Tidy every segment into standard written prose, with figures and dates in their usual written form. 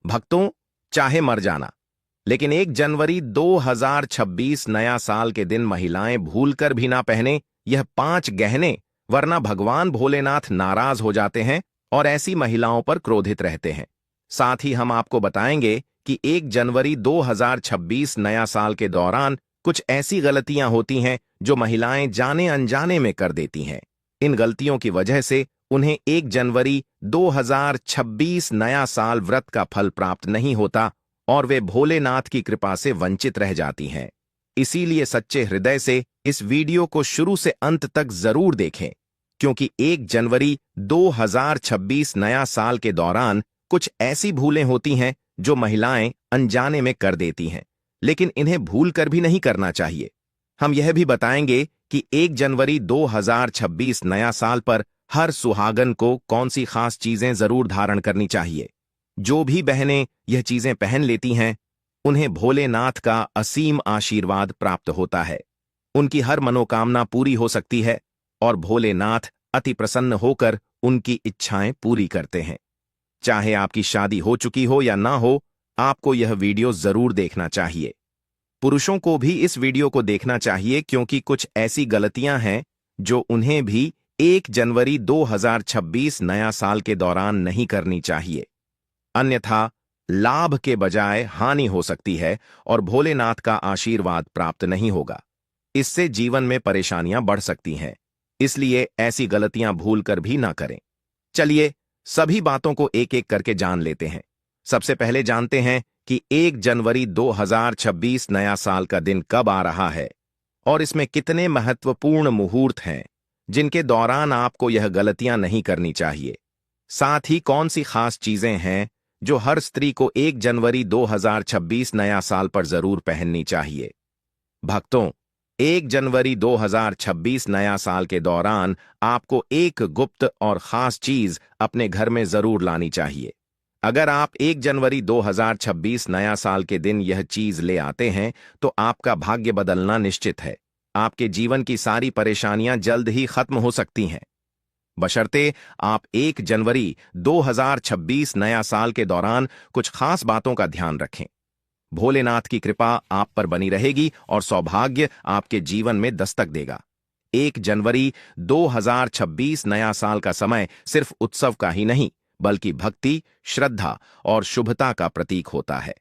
भक्तों, चाहे मर जाना, लेकिन 1 जनवरी 2026 नया साल के दिन महिलाएं भूलकर भी ना पहने यह 5 गहने, वरना भगवान भोलेनाथ नाराज हो जाते हैं और ऐसी महिलाओं पर क्रोधित रहते हैं। साथ ही हम आपको बताएंगे कि 1 जनवरी 2026 नया साल के दौरान कुछ ऐसी गलतियां होती हैं जो महिलाएं जाने अनजाने में कर देती हैं। इन गलतियों की वजह से उन्हें 1 जनवरी 2026 नया साल व्रत का फल प्राप्त नहीं होता और वे भोलेनाथ की कृपा से वंचित रह जाती हैं। इसीलिए सच्चे हृदय से इस वीडियो को शुरू से अंत तक जरूर देखें, क्योंकि 1 जनवरी 2026 नया साल के दौरान कुछ ऐसी भूलें होती हैं जो महिलाएं अनजाने में कर देती हैं, लेकिन इन्हें भूल कर भी नहीं करना चाहिए। हम यह भी बताएंगे कि 1 जनवरी 2026 नया साल पर हर सुहागन को कौन सी खास चीजें जरूर धारण करनी चाहिए। जो भी बहनें यह चीजें पहन लेती हैं, उन्हें भोलेनाथ का असीम आशीर्वाद प्राप्त होता है। उनकी हर मनोकामना पूरी हो सकती है और भोलेनाथ अति प्रसन्न होकर उनकी इच्छाएं पूरी करते हैं। चाहे आपकी शादी हो चुकी हो या ना हो, आपको यह वीडियो जरूर देखना चाहिए। पुरुषों को भी इस वीडियो को देखना चाहिए, क्योंकि कुछ ऐसी गलतियां हैं जो उन्हें भी 1 जनवरी 2026 नया साल के दौरान नहीं करनी चाहिए। अन्यथा लाभ के बजाय हानि हो सकती है और भोलेनाथ का आशीर्वाद प्राप्त नहीं होगा। इससे जीवन में परेशानियां बढ़ सकती हैं। इसलिए ऐसी गलतियां भूलकर भी ना करें। चलिए सभी बातों को एक एक करके जान लेते हैं। सबसे पहले जानते हैं कि 1 जनवरी 2026 नया साल का दिन कब आ रहा है और इसमें कितने महत्वपूर्ण मुहूर्त हैं जिनके दौरान आपको यह गलतियां नहीं करनी चाहिए। साथ ही कौन सी खास चीजें हैं जो हर स्त्री को 1 जनवरी 2026 नया साल पर जरूर पहननी चाहिए। भक्तों, 1 जनवरी 2026 नया साल के दौरान आपको एक गुप्त और खास चीज अपने घर में जरूर लानी चाहिए। अगर आप 1 जनवरी 2026 नया साल के दिन यह चीज ले आते हैं तो आपका भाग्य बदलना निश्चित है। आपके जीवन की सारी परेशानियां जल्द ही खत्म हो सकती हैं, बशर्ते आप 1 जनवरी 2026 नया साल के दौरान कुछ खास बातों का ध्यान रखें। भोलेनाथ की कृपा आप पर बनी रहेगी और सौभाग्य आपके जीवन में दस्तक देगा। 1 जनवरी 2026 नया साल का समय सिर्फ उत्सव का ही नहीं, बल्कि भक्ति, श्रद्धा और शुभता का प्रतीक होता है।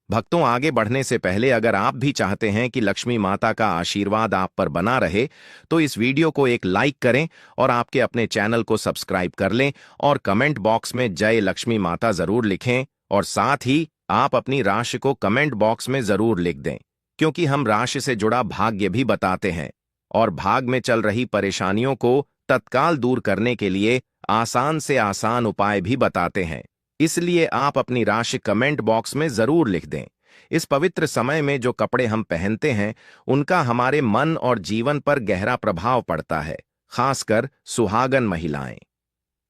भक्तों, आगे बढ़ने से पहले अगर आप भी चाहते हैं कि लक्ष्मी माता का आशीर्वाद आप पर बना रहे, तो इस वीडियो को एक लाइक करें और आपके अपने चैनल को सब्सक्राइब कर लें और कमेंट बॉक्स में जय लक्ष्मी माता जरूर लिखें। और साथ ही आप अपनी राशि को कमेंट बॉक्स में जरूर लिख दें, क्योंकि हम राशि से जुड़ा भाग्य भी बताते हैं और भाग में चल रही परेशानियों को तत्काल दूर करने के लिए आसान से आसान उपाय भी बताते हैं। इसलिए आप अपनी राशि कमेंट बॉक्स में जरूर लिख दें। इस पवित्र समय में जो कपड़े हम पहनते हैं, उनका हमारे मन और जीवन पर गहरा प्रभाव पड़ता है, खासकर सुहागन महिलाएं।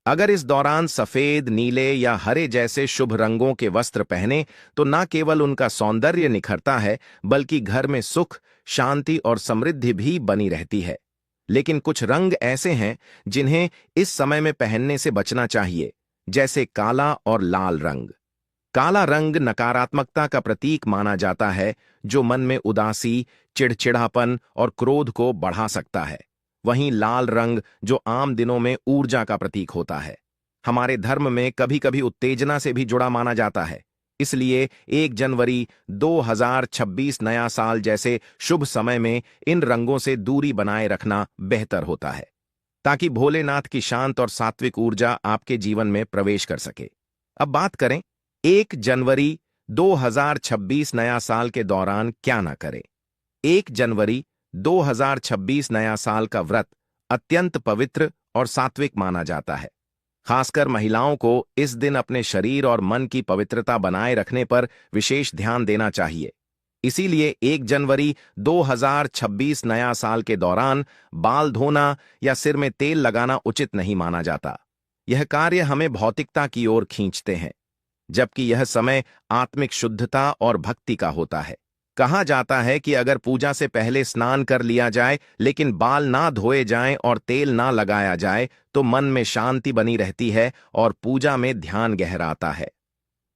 अगर इस दौरान सफेद, नीले या हरे जैसे शुभ रंगों के वस्त्र पहने तो न केवल उनका सौंदर्य निखरता है, बल्कि घर में सुख, शांति और समृद्धि भी बनी रहती है। लेकिन कुछ रंग ऐसे हैं जिन्हें इस समय में पहनने से बचना चाहिए, जैसे काला और लाल रंग। काला रंग नकारात्मकता का प्रतीक माना जाता है, जो मन में उदासी, चिड़चिड़ापन और क्रोध को बढ़ा सकता है। वहीं लाल रंग, जो आम दिनों में ऊर्जा का प्रतीक होता है, हमारे धर्म में कभी कभी उत्तेजना से भी जुड़ा माना जाता है। इसलिए 1 जनवरी 2026 नया साल जैसे शुभ समय में इन रंगों से दूरी बनाए रखना बेहतर होता है, ताकि भोलेनाथ की शांत और सात्विक ऊर्जा आपके जीवन में प्रवेश कर सके। अब बात करें 1 जनवरी 2026 नया साल के दौरान क्या ना करें। 1 जनवरी 2026 नया साल का व्रत अत्यंत पवित्र और सात्विक माना जाता है। खासकर महिलाओं को इस दिन अपने शरीर और मन की पवित्रता बनाए रखने पर विशेष ध्यान देना चाहिए। इसीलिए 1 जनवरी 2026 नया साल के दौरान बाल धोना या सिर में तेल लगाना उचित नहीं माना जाता। यह कार्य हमें भौतिकता की ओर खींचते हैं, जबकि यह समय आत्मिक शुद्धता और भक्ति का होता है। कहा जाता है कि अगर पूजा से पहले स्नान कर लिया जाए लेकिन बाल ना धोए जाएं और तेल ना लगाया जाए तो मन में शांति बनी रहती है और पूजा में ध्यान गहराता है।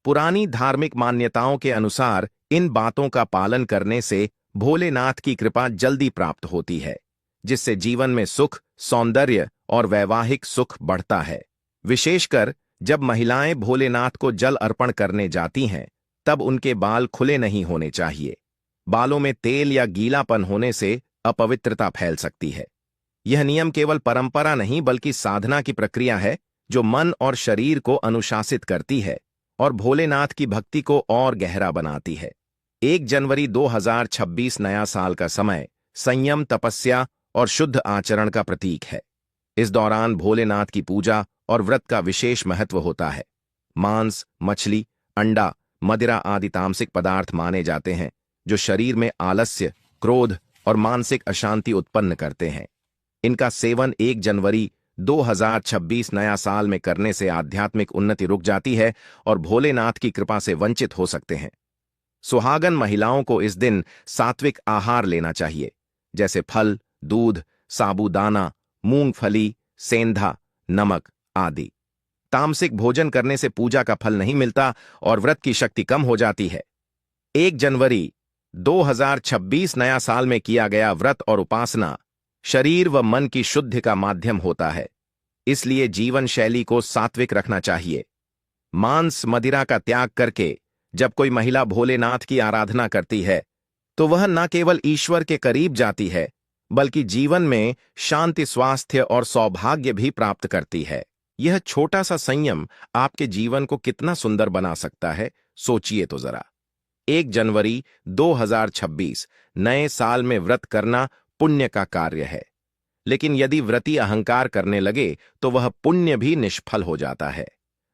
पुरानी धार्मिक मान्यताओं के अनुसार इन बातों का पालन करने से भोलेनाथ की कृपा जल्दी प्राप्त होती है, जिससे जीवन में सुख, सौंदर्य और वैवाहिक सुख बढ़ता है। विशेषकर जब महिलाएं भोलेनाथ को जल अर्पण करने जाती हैं, तब उनके बाल खुले नहीं होने चाहिए। बालों में तेल या गीलापन होने से अपवित्रता फैल सकती है। यह नियम केवल परंपरा नहीं बल्कि साधना की प्रक्रिया है, जो मन और शरीर को अनुशासित करती है और भोलेनाथ की भक्ति को और गहरा बनाती है। 1 जनवरी 2026 नया साल का समय संयम, तपस्या और शुद्ध आचरण का प्रतीक है। इस दौरान भोलेनाथ की पूजा और व्रत का विशेष महत्व होता है। मांस, मछली, अंडा, मदिरा आदि तामसिक पदार्थ माने जाते हैं, जो शरीर में आलस्य, क्रोध और मानसिक अशांति उत्पन्न करते हैं। इनका सेवन 1 जनवरी 2026 नया साल में करने से आध्यात्मिक उन्नति रुक जाती है और भोलेनाथ की कृपा से वंचित हो सकते हैं। सुहागन महिलाओं को इस दिन सात्विक आहार लेना चाहिए, जैसे फल, दूध, साबूदाना, मूंगफली, सेंधा, नमक आदि। तामसिक भोजन करने से पूजा का फल नहीं मिलता और व्रत की शक्ति कम हो जाती है। 1 जनवरी 2026 नया साल में किया गया व्रत और उपासना शरीर व मन की शुद्धि का माध्यम होता है, इसलिए जीवन शैली को सात्विक रखना चाहिए। मांस, मदिरा का त्याग करके जब कोई महिला भोलेनाथ की आराधना करती है, तो वह न केवल ईश्वर के करीब जाती है, बल्कि जीवन में शांति, स्वास्थ्य और सौभाग्य भी प्राप्त करती है। यह छोटा सा संयम आपके जीवन को कितना सुंदर बना सकता है, सोचिए तो जरा। 1 जनवरी 2026 नए साल में व्रत करना पुण्य का कार्य है, लेकिन यदि व्रती अहंकार करने लगे तो वह पुण्य भी निष्फल हो जाता है।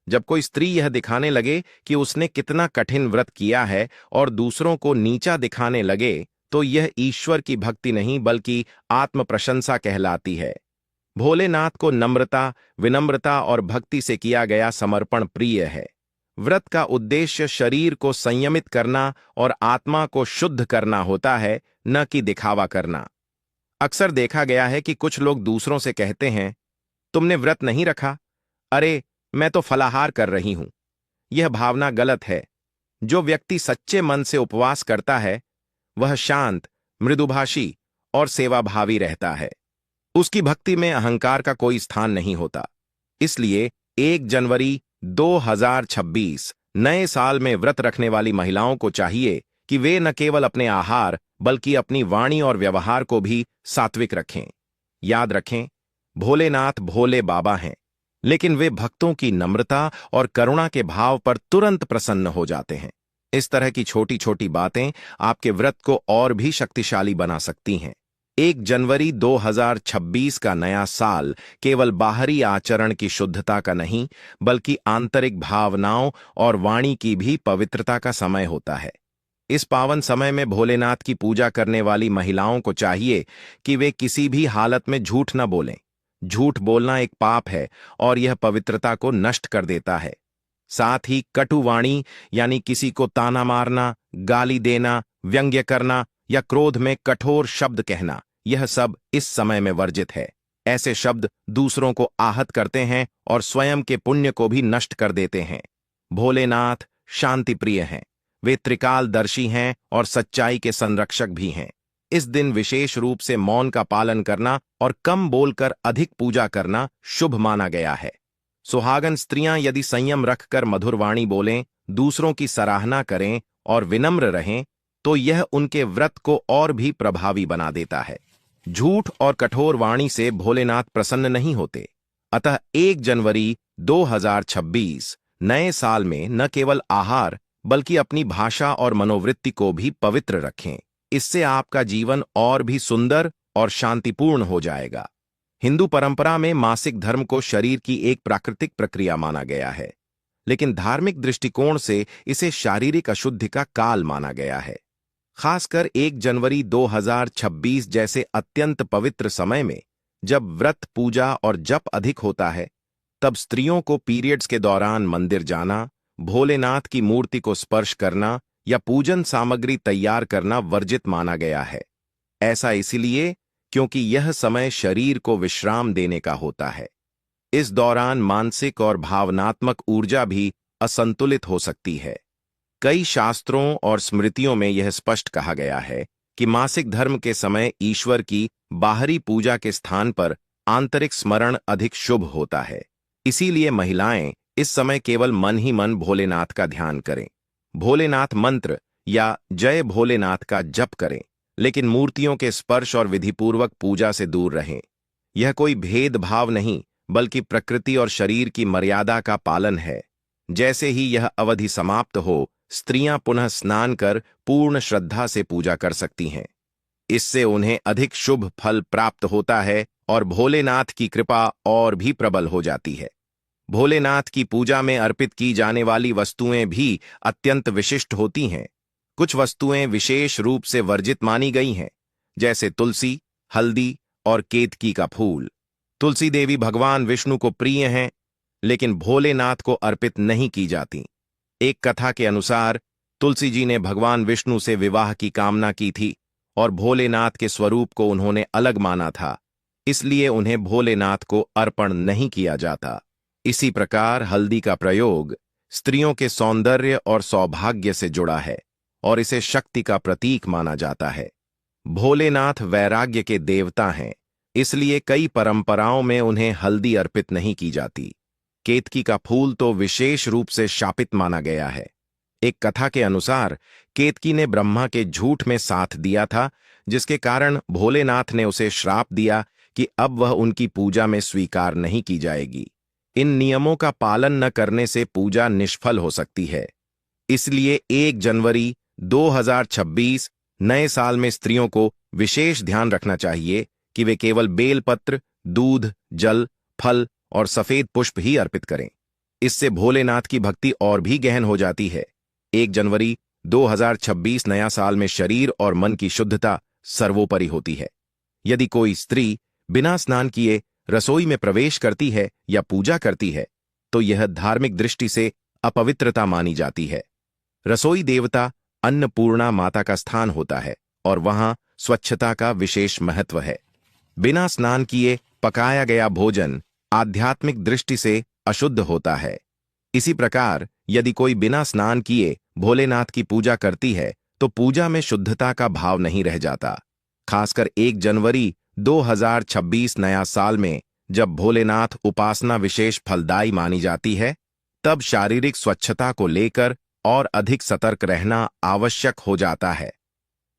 जब कोई स्त्री यह दिखाने लगे कि उसने कितना कठिन व्रत किया है और दूसरों को नीचा दिखाने लगे, तो यह ईश्वर की भक्ति नहीं बल्कि आत्म प्रशंसा कहलाती है। भोलेनाथ को नम्रता, विनम्रता और भक्ति से किया गया समर्पण प्रिय है। व्रत का उद्देश्य शरीर को संयमित करना और आत्मा को शुद्ध करना होता है, न कि दिखावा करना। अक्सर देखा गया है कि कुछ लोग दूसरों से कहते हैं, तुमने व्रत नहीं रखा, अरे मैं तो फलाहार कर रही हूं। यह भावना गलत है। जो व्यक्ति सच्चे मन से उपवास करता है, वह शांत, मृदुभाषी और सेवाभावी रहता है। उसकी भक्ति में अहंकार का कोई स्थान नहीं होता। इसलिए 1 जनवरी 2026 नए साल में व्रत रखने वाली महिलाओं को चाहिए कि वे न केवल अपने आहार बल्कि अपनी वाणी और व्यवहार को भी सात्विक रखें। याद रखें, भोलेनाथ भोले बाबा हैं, लेकिन वे भक्तों की नम्रता और करुणा के भाव पर तुरंत प्रसन्न हो जाते हैं। इस तरह की छोटी छोटी बातें आपके व्रत को और भी शक्तिशाली बना सकती हैं। 1 जनवरी 2026 का नया साल केवल बाहरी आचरण की शुद्धता का नहीं, बल्कि आंतरिक भावनाओं और वाणी की भी पवित्रता का समय होता है। इस पावन समय में भोलेनाथ की पूजा करने वाली महिलाओं को चाहिए कि वे किसी भी हालत में झूठ न बोलें। झूठ बोलना एक पाप है और यह पवित्रता को नष्ट कर देता है। साथ ही कटु वाणी यानी किसी को ताना मारना, गाली देना, व्यंग्य करना या क्रोध में कठोर शब्द कहना, यह सब इस समय में वर्जित है। ऐसे शब्द दूसरों को आहत करते हैं और स्वयं के पुण्य को भी नष्ट कर देते हैं। भोलेनाथ शांति प्रिय हैं, वे त्रिकालदर्शी हैं और सच्चाई के संरक्षक भी हैं। इस दिन विशेष रूप से मौन का पालन करना और कम बोलकर अधिक पूजा करना शुभ माना गया है। सुहागन स्त्रियां यदि संयम रखकर मधुर वाणी बोलें, दूसरों की सराहना करें और विनम्र रहें, तो यह उनके व्रत को और भी प्रभावी बना देता है। झूठ और कठोर वाणी से भोलेनाथ प्रसन्न नहीं होते। अतः 1 जनवरी 2026 नए साल में न केवल आहार बल्कि अपनी भाषा और मनोवृत्ति को भी पवित्र रखें। इससे आपका जीवन और भी सुंदर और शांतिपूर्ण हो जाएगा। हिंदू परंपरा में मासिक धर्म को शरीर की एक प्राकृतिक प्रक्रिया माना गया है, लेकिन धार्मिक दृष्टिकोण से इसे शारीरिक अशुद्धि का काल माना गया है। खासकर 1 जनवरी 2026 जैसे अत्यंत पवित्र समय में, जब व्रत, पूजा और जप अधिक होता है, तब स्त्रियों को पीरियड्स के दौरान मंदिर जाना, भोलेनाथ की मूर्ति को स्पर्श करना या पूजन सामग्री तैयार करना वर्जित माना गया है। ऐसा इसलिए क्योंकि यह समय शरीर को विश्राम देने का होता है। इस दौरान मानसिक और भावनात्मक ऊर्जा भी असंतुलित हो सकती है। कई शास्त्रों और स्मृतियों में यह स्पष्ट कहा गया है कि मासिक धर्म के समय ईश्वर की बाहरी पूजा के स्थान पर आंतरिक स्मरण अधिक शुभ होता है। इसीलिए महिलाएं इस समय केवल मन ही मन भोलेनाथ का ध्यान करें, भोलेनाथ मंत्र या जय भोलेनाथ का जप करें, लेकिन मूर्तियों के स्पर्श और विधिपूर्वक पूजा से दूर रहें। यह कोई भेदभाव नहीं, बल्कि प्रकृति और शरीर की मर्यादा का पालन है। जैसे ही यह अवधि समाप्त हो, स्त्रियां पुनः स्नान कर पूर्ण श्रद्धा से पूजा कर सकती हैं। इससे उन्हें अधिक शुभ फल प्राप्त होता है और भोलेनाथ की कृपा और भी प्रबल हो जाती है। भोलेनाथ की पूजा में अर्पित की जाने वाली वस्तुएं भी अत्यंत विशिष्ट होती हैं। कुछ वस्तुएं विशेष रूप से वर्जित मानी गई हैं, जैसे तुलसी, हल्दी और केतकी का फूल। तुलसी देवी भगवान विष्णु को प्रिय हैं, लेकिन भोलेनाथ को अर्पित नहीं की जाती। एक कथा के अनुसार तुलसी जी ने भगवान विष्णु से विवाह की कामना की थी और भोलेनाथ के स्वरूप को उन्होंने अलग माना था, इसलिए उन्हें भोलेनाथ को अर्पण नहीं किया जाता। इसी प्रकार हल्दी का प्रयोग स्त्रियों के सौंदर्य और सौभाग्य से जुड़ा है और इसे शक्ति का प्रतीक माना जाता है। भोलेनाथ वैराग्य के देवता हैं, इसलिए कई परंपराओं में उन्हें हल्दी अर्पित नहीं की जाती। केतकी का फूल तो विशेष रूप से शापित माना गया है। एक कथा के अनुसार केतकी ने ब्रह्मा के झूठ में साथ दिया था, जिसके कारण भोलेनाथ ने उसे श्राप दिया कि अब वह उनकी पूजा में स्वीकार नहीं की जाएगी। इन नियमों का पालन न करने से पूजा निष्फल हो सकती है। इसलिए 1 जनवरी 2026 नए साल में स्त्रियों को विशेष ध्यान रखना चाहिए कि वे केवल बेलपत्र, दूध, जल, फल और सफेद पुष्प ही अर्पित करें। इससे भोलेनाथ की भक्ति और भी गहन हो जाती है। 1 जनवरी 2026 नया साल में शरीर और मन की शुद्धता सर्वोपरि होती है। यदि कोई स्त्री बिना स्नान किए रसोई में प्रवेश करती है या पूजा करती है, तो यह धार्मिक दृष्टि से अपवित्रता मानी जाती है। रसोई देवता अन्नपूर्णा माता का स्थान होता है और वहां स्वच्छता का विशेष महत्व है। बिना स्नान किए पकाया गया भोजन आध्यात्मिक दृष्टि से अशुद्ध होता है। इसी प्रकार यदि कोई बिना स्नान किए भोलेनाथ की पूजा करती है, तो पूजा में शुद्धता का भाव नहीं रह जाता। खासकर 1 जनवरी 2026 नया साल में जब भोलेनाथ उपासना विशेष फलदायी मानी जाती है, तब शारीरिक स्वच्छता को लेकर और अधिक सतर्क रहना आवश्यक हो जाता है।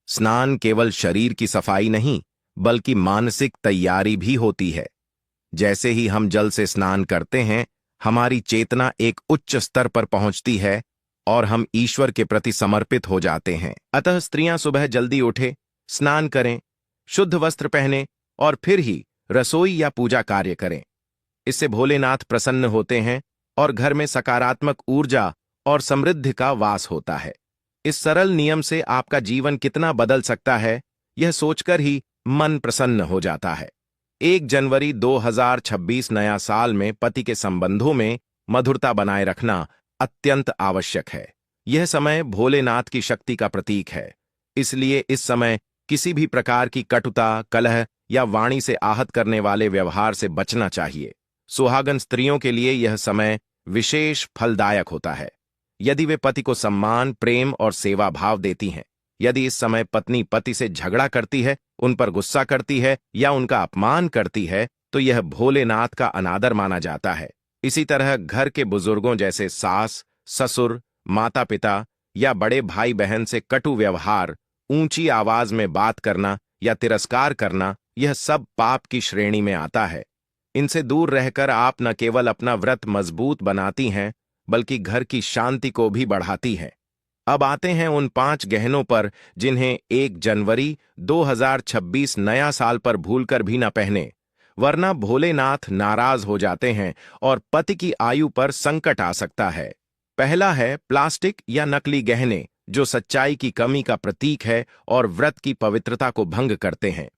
स्नान केवल शरीर की सफाई नहीं, बल्कि मानसिक तैयारी भी होती है। जैसे ही हम जल से स्नान करते हैं, हमारी चेतना एक उच्च स्तर पर पहुंचती है और हम ईश्वर के प्रति समर्पित हो जाते हैं। अतः स्त्रियां सुबह जल्दी उठें, स्नान करें, शुद्ध वस्त्र पहनें और फिर ही रसोई या पूजा कार्य करें। इससे भोलेनाथ प्रसन्न होते हैं और घर में सकारात्मक ऊर्जा और समृद्धि का वास होता है। इस सरल नियम से आपका जीवन कितना बदल सकता है, यह सोचकर ही मन प्रसन्न हो जाता है। 1 जनवरी 2026 नया साल में पति के संबंधों में मधुरता बनाए रखना अत्यंत आवश्यक है। यह समय भोलेनाथ की शक्ति का प्रतीक है, इसलिए इस समय किसी भी प्रकार की कटुता, कलह या वाणी से आहत करने वाले व्यवहार से बचना चाहिए। सुहागन स्त्रियों के लिए यह समय विशेष फलदायक होता है। यदि वे पति को सम्मान, प्रेम और सेवा भाव देती हैं, यदि इस समय पत्नी पति से झगड़ा करती है, उन पर गुस्सा करती है या उनका अपमान करती है, तो यह भोलेनाथ का अनादर माना जाता है। इसी तरह घर के बुजुर्गों जैसे सास, ससुर, माता पिता या बड़े भाई बहन से कटु व्यवहार, ऊंची आवाज में बात करना या तिरस्कार करना, यह सब पाप की श्रेणी में आता है। इनसे दूर रहकर आप न केवल अपना व्रत मजबूत बनाती हैं, बल्कि घर की शांति को भी बढ़ाती हैं। अब आते हैं उन 5 गहनों पर जिन्हें 1 जनवरी 2026 नया साल पर भूलकर भी न पहने, वरना भोलेनाथ नाराज हो जाते हैं और पति की आयु पर संकट आ सकता है। पहला है प्लास्टिक या नकली गहने, जो सच्चाई की कमी का प्रतीक है और व्रत की पवित्रता को भंग करते हैं।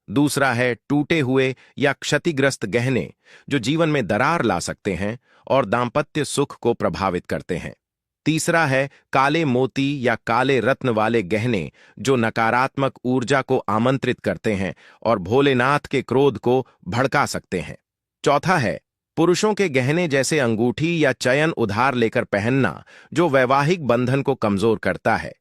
दूसरा है टूटे हुए या क्षतिग्रस्त गहने, जो जीवन में दरार ला सकते हैं और दांपत्य सुख को प्रभावित करते हैं। तीसरा है काले मोती या काले रत्न वाले गहने, जो नकारात्मक ऊर्जा को आमंत्रित करते हैं और भोलेनाथ के क्रोध को भड़का सकते हैं। चौथा है पुरुषों के गहने जैसे अंगूठी या चयन उधार लेकर पहनना, जो वैवाहिक बंधन को कमजोर करता है।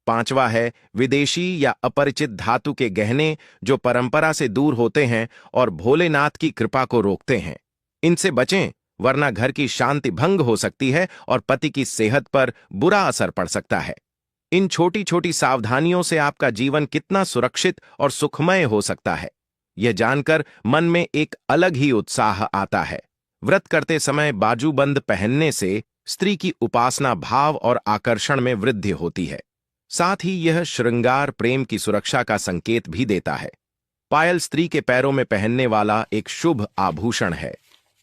पांचवा है विदेशी या अपरिचित धातु के गहने, जो परंपरा से दूर होते हैं और भोलेनाथ की कृपा को रोकते हैं। इनसे बचें, वरना घर की शांति भंग हो सकती है और पति की सेहत पर बुरा असर पड़ सकता है। इन छोटी छोटी सावधानियों से आपका जीवन कितना सुरक्षित और सुखमय हो सकता है, यह जानकर मन में एक अलग ही उत्साह आता है। व्रत करते समय बाजूबंद पहनने से स्त्री की उपासना भाव और आकर्षण में वृद्धि होती है। साथ ही यह श्रृंगार प्रेम की सुरक्षा का संकेत भी देता है। पायल स्त्री के पैरों में पहनने वाला एक शुभ आभूषण है।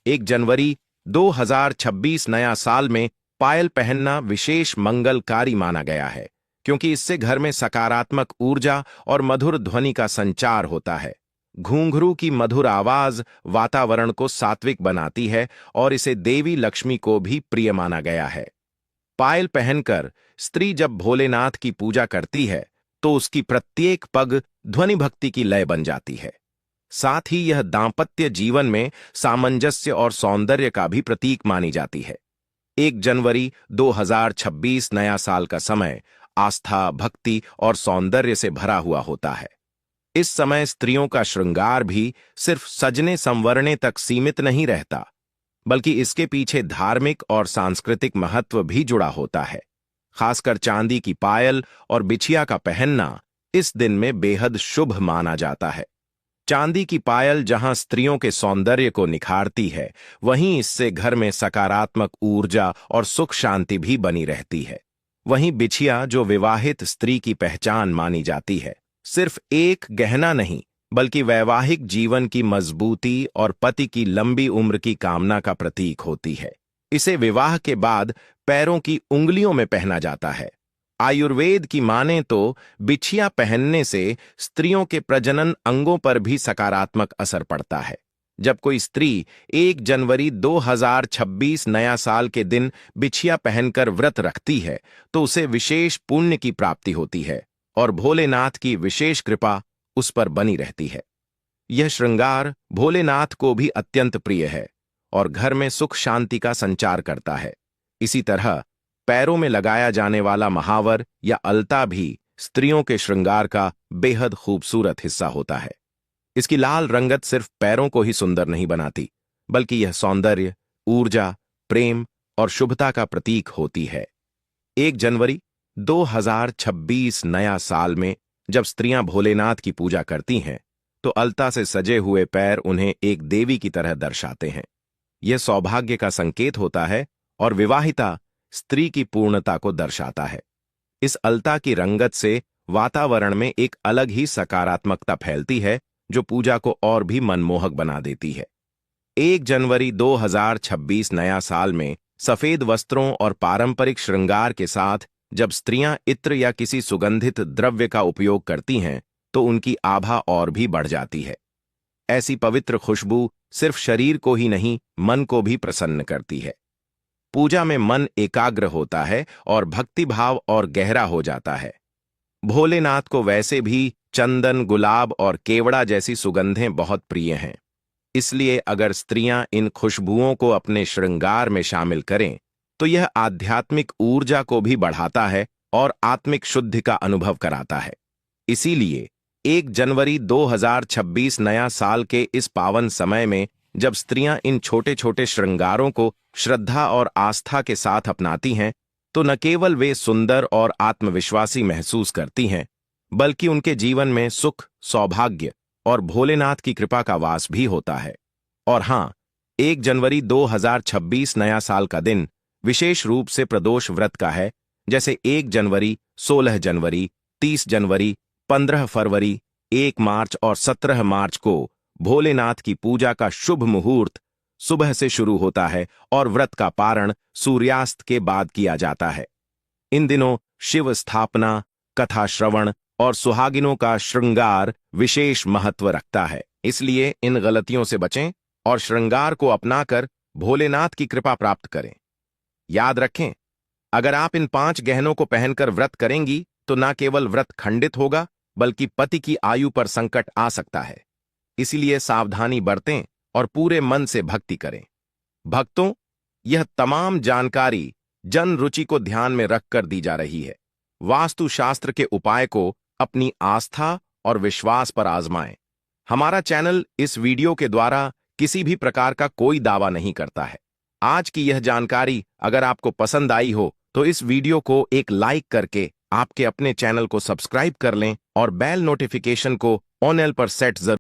1 जनवरी 2026 नया साल में पायल पहनना विशेष मंगलकारी माना गया है, क्योंकि इससे घर में सकारात्मक ऊर्जा और मधुर ध्वनि का संचार होता है। घुंघरू की मधुर आवाज वातावरण को सात्विक बनाती है और इसे देवी लक्ष्मी को भी प्रिय माना गया है। पायल पहनकर स्त्री जब भोलेनाथ की पूजा करती है तो उसकी प्रत्येक पग ध्वनि भक्ति की लय बन जाती है। साथ ही यह दांपत्य जीवन में सामंजस्य और सौंदर्य का भी प्रतीक मानी जाती है। 1 जनवरी 2026 नया साल का समय आस्था, भक्ति और सौंदर्य से भरा हुआ होता है। इस समय स्त्रियों का श्रृंगार भी सिर्फ सजने संवरने तक सीमित नहीं रहता, बल्कि इसके पीछे धार्मिक और सांस्कृतिक महत्व भी जुड़ा होता है। खासकर चांदी की पायल और बिछिया का पहनना इस दिन में बेहद शुभ माना जाता है। चांदी की पायल जहां स्त्रियों के सौंदर्य को निखारती है, वहीं इससे घर में सकारात्मक ऊर्जा और सुख शांति भी बनी रहती है। वहीं बिछिया, जो विवाहित स्त्री की पहचान मानी जाती है, सिर्फ एक गहना नहीं, बल्कि वैवाहिक जीवन की मजबूती और पति की लंबी उम्र की कामना का प्रतीक होती है। इसे विवाह के बाद पैरों की उंगलियों में पहना जाता है। आयुर्वेद की माने तो बिछिया पहनने से स्त्रियों के प्रजनन अंगों पर भी सकारात्मक असर पड़ता है। जब कोई स्त्री 1 जनवरी 2026 नया साल के दिन बिछिया पहनकर व्रत रखती है तो उसे विशेष पुण्य की प्राप्ति होती है और भोलेनाथ की विशेष कृपा उस पर बनी रहती है। यह श्रृंगार भोलेनाथ को भी अत्यंत प्रिय है और घर में सुख शांति का संचार करता है। इसी तरह पैरों में लगाया जाने वाला महावर या अलता भी स्त्रियों के श्रृंगार का बेहद खूबसूरत हिस्सा होता है। इसकी लाल रंगत सिर्फ पैरों को ही सुंदर नहीं बनाती, बल्कि यह सौंदर्य, ऊर्जा, प्रेम और शुभता का प्रतीक होती है। 1 जनवरी 2026 नया साल में जब स्त्रियां भोलेनाथ की पूजा करती हैं, तो अलता से सजे हुए पैर उन्हें एक देवी की तरह दर्शाते हैं। यह सौभाग्य का संकेत होता है और विवाहिता स्त्री की पूर्णता को दर्शाता है। इस अलता की रंगत से वातावरण में एक अलग ही सकारात्मकता फैलती है, जो पूजा को और भी मनमोहक बना देती है। 1 जनवरी 2026 नया साल में सफेद वस्त्रों और पारंपरिक श्रृंगार के साथ जब स्त्रियां इत्र या किसी सुगंधित द्रव्य का उपयोग करती हैं, तो उनकी आभा और भी बढ़ जाती है। ऐसी पवित्र खुशबू सिर्फ शरीर को ही नहीं, मन को भी प्रसन्न करती है। पूजा में मन एकाग्र होता है और भक्तिभाव और गहरा हो जाता है। भोलेनाथ को वैसे भी चंदन, गुलाब और केवड़ा जैसी सुगंधें बहुत प्रिय हैं। इसलिए अगर स्त्रियां इन खुशबुओं को अपने श्रृंगार में शामिल करें, तो यह आध्यात्मिक ऊर्जा को भी बढ़ाता है और आत्मिक शुद्धि का अनुभव कराता है। इसीलिए 1 जनवरी 2026 नया साल के इस पावन समय में जब स्त्रियां इन छोटे छोटे श्रृंगारों को श्रद्धा और आस्था के साथ अपनाती हैं, तो न केवल वे सुंदर और आत्मविश्वासी महसूस करती हैं, बल्कि उनके जीवन में सुख, सौभाग्य और भोलेनाथ की कृपा का वास भी होता है। और हां, 1 जनवरी 2026 नया साल का दिन विशेष रूप से प्रदोष व्रत का है, जैसे 1 जनवरी, 16 जनवरी, 30 जनवरी, 15 फरवरी, 1 मार्च और 17 मार्च को भोलेनाथ की पूजा का शुभ मुहूर्त सुबह से शुरू होता है और व्रत का पारण सूर्यास्त के बाद किया जाता है। इन दिनों शिव स्थापना, कथा श्रवण और सुहागिनों का श्रृंगार विशेष महत्व रखता है। इसलिए इन गलतियों से बचें और श्रृंगार को अपनाकर भोलेनाथ की कृपा प्राप्त करें। याद रखें, अगर आप इन 5 गहनों को पहनकर व्रत करेंगी तो न केवल व्रत खंडित होगा, बल्कि पति की आयु पर संकट आ सकता है। इसीलिए सावधानी बरतें और पूरे मन से भक्ति करें। भक्तों, यह तमाम जानकारी जन रुचि को ध्यान में रखकर दी जा रही है। वास्तुशास्त्र के उपाय को अपनी आस्था और विश्वास पर आजमाएं। हमारा चैनल इस वीडियो के द्वारा किसी भी प्रकार का कोई दावा नहीं करता है। आज की यह जानकारी अगर आपको पसंद आई हो तो इस वीडियो को एक लाइक करके आपके अपने चैनल को सब्सक्राइब कर लें और बेल नोटिफिकेशन को ऑन एल पर सेट जरूर